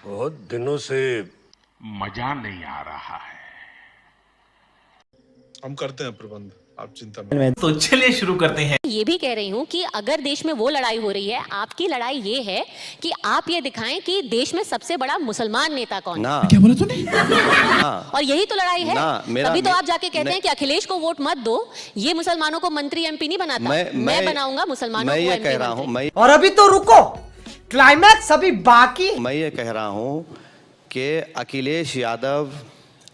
बहुत दिनों से मजा नहीं आ रहा है। हम करते हैं प्रबंध, आप चिंता मत। तो चलिए शुरू करते हैं। ये भी कह रही हूँ कि अगर देश में वो लड़ाई हो रही है, आपकी लड़ाई ये है कि आप ये दिखाएं कि देश में सबसे बड़ा मुसलमान नेता कौन है। क्या बोला तूने? और यही तो लड़ाई है। तभी तो आप जाके कहते हैं कि अखिलेश को वोट मत दो, ये मुसलमानों को मंत्री एमपी नहीं बनाता, मैं बनाऊंगा मुसलमानों को मैं ये कह रहा हूँ, और अभी तो रुको, क्लाइमैक्स अभी बाकी। मैं ये कह रहा हूँ कि अखिलेश यादव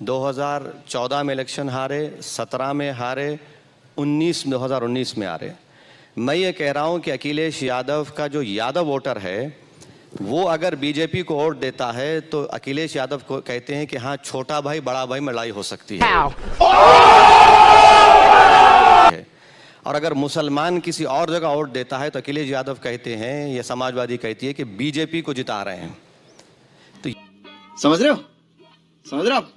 2014 में इलेक्शन हारे, 17 में हारे, 2019 में हारे। मैं ये कह रहा हूँ कि अखिलेश यादव का जो यादव वोटर है वो अगर बीजेपी को वोट देता है तो अखिलेश यादव को कहते हैं कि हाँ, छोटा भाई बड़ा भाई में लड़ाई हो सकती है। और अगर मुसलमान किसी और जगह वोट देता है तो अखिलेश यादव कहते हैं, या समाजवादी कहती है कि बीजेपी को जिता रहे हैं। तो समझ रहे हो? समझ रहे हो आप?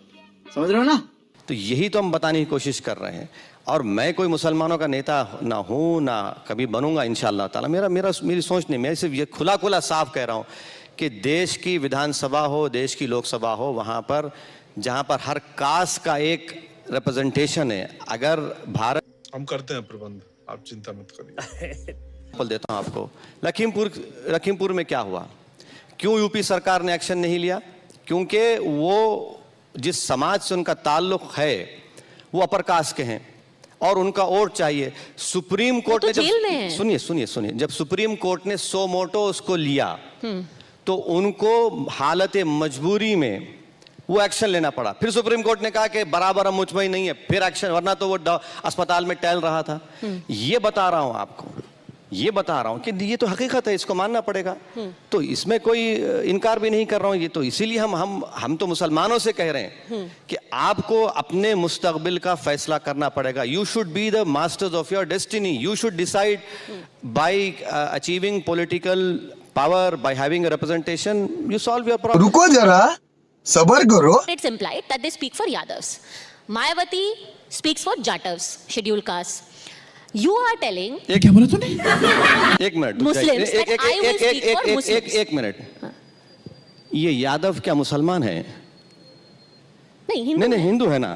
समझ रहे हो ना? तो यही तो हम बताने की कोशिश कर रहे हैं। और मैं कोई मुसलमानों का नेता ना हूँ, ना कभी बनूंगा इंशाअल्लाह ताला। मेरी सोच नहीं, मैं सिर्फ ये खुला साफ कह रहा हूँ कि देश की विधानसभा हो, देश की लोकसभा हो, वहाँ पर जहाँ पर हर कास्ट का एक रिप्रेजेंटेशन है, अगर भारत, हम करते हैं प्रबंध, आप चिंता मत करिए। बोल देता हूँ आपको, लखीमपुर में क्या हुआ, क्यों यूपी सरकार ने एक्शन नहीं लिया? क्योंकि वो जिस समाज से उनका ताल्लुक है वो अपर कास्ट के हैं और उनका वोट चाहिए। सुप्रीम कोर्ट ने जब सुनिए जब सुप्रीम कोर्ट ने सो मोटो उसको लिया तो उनको हालत मजबूरी में वो एक्शन लेना पड़ा। फिर सुप्रीम कोर्ट ने कहा कि बराबर हम मुझमें नहीं है, फिर एक्शन, वरना तो वो अस्पताल में टहल रहा था। ये बता रहा हूं आपको, ये बता रहा हूं कि ये तो हकीकत है, इसको मानना पड़ेगा। तो इसमें कोई इनकार भी नहीं कर रहा हूं। ये तो इसीलिए हम तो मुसलमानों से कह रहे हैं कि आपको अपने मुस्तकबिल का फैसला करना पड़ेगा। You should be the masters of your destiny. You should decide bye achieving political power, by having a representation, you solve your problem. रुको जरा, सबर करो। It's implied that they speak for Yadavs. Mayawati speaks for Jatavs, scheduled caste. You are telling. क्या बोला तूने? एक minute, Muslims that I will speak for Muslims. एक minute, ये यादव क्या मुसलमान है? नहीं, हिंदू नहीं, हिंदू है ना।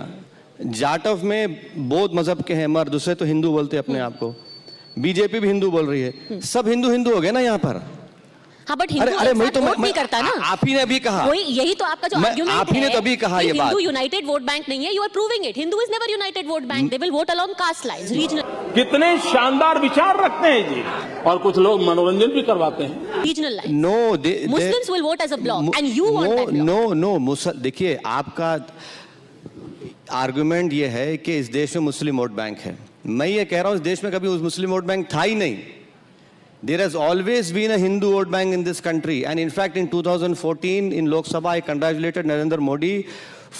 जाटव में बौद्ध मजहब के हैं मर्द, उसे तो हिंदू बोलते हैं अपने आप को। बीजेपी भी हिंदू बोल रही है। सब हिंदू हो गए ना यहाँ पर। हाँ, बट हिंदू वोट नहीं करता ना। आप ही ने अभी कहा, यही तो आपका जो आर्गुमेंट है। आप ही ने तो अभी कहा ये बात। हिंदू यूनाइटेड वोट बैंक नहीं है। You are proving it. Hindu is never united vote bank. They will vote along caste lines, regional. कितने शानदार विचार रखते हैं जी, और कुछ लोग मनोरंजन भी करवाते हैं। Regional lines. No, Muslims will vote as a bloc and you want that bloc. No, देखिए, आपका आर्गुमेंट ये है कि इस देश में मुस्लिम वोट बैंक है। मैं ये कह रहा हूँ इस देश में कभी उस मुस्लिम वोट बैंक था ही नहीं। There has always been a Hindu vote bank in this country, and in fact in 2014 in Lok Sabha I congratulated Narendra Modi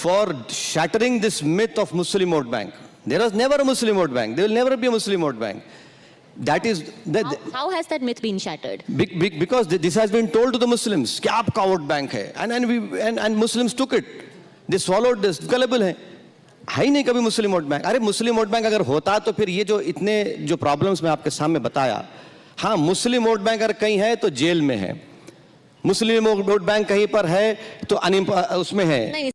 for shattering this myth of Muslim vote bank. There was never a Muslim vote bank. There will never be a Muslim vote bank. That is how has that myth been shattered? Because this has been told to the Muslims कि आपका vote bank है, and Muslims took it. They swallowed this. गलबल है ही नहीं कभी मुस्लिम vote bank. अरे मुस्लिम vote bank अगर होता तो फिर ये जो इतने जो प्रॉब्लम्स मैं आपके सामने बताया, हाँ, मुस्लिम वोट बैंक अगर कहीं है तो जेल में है, मुस्लिम वोट बैंक कहीं पर है तो उसमें है। नहीं।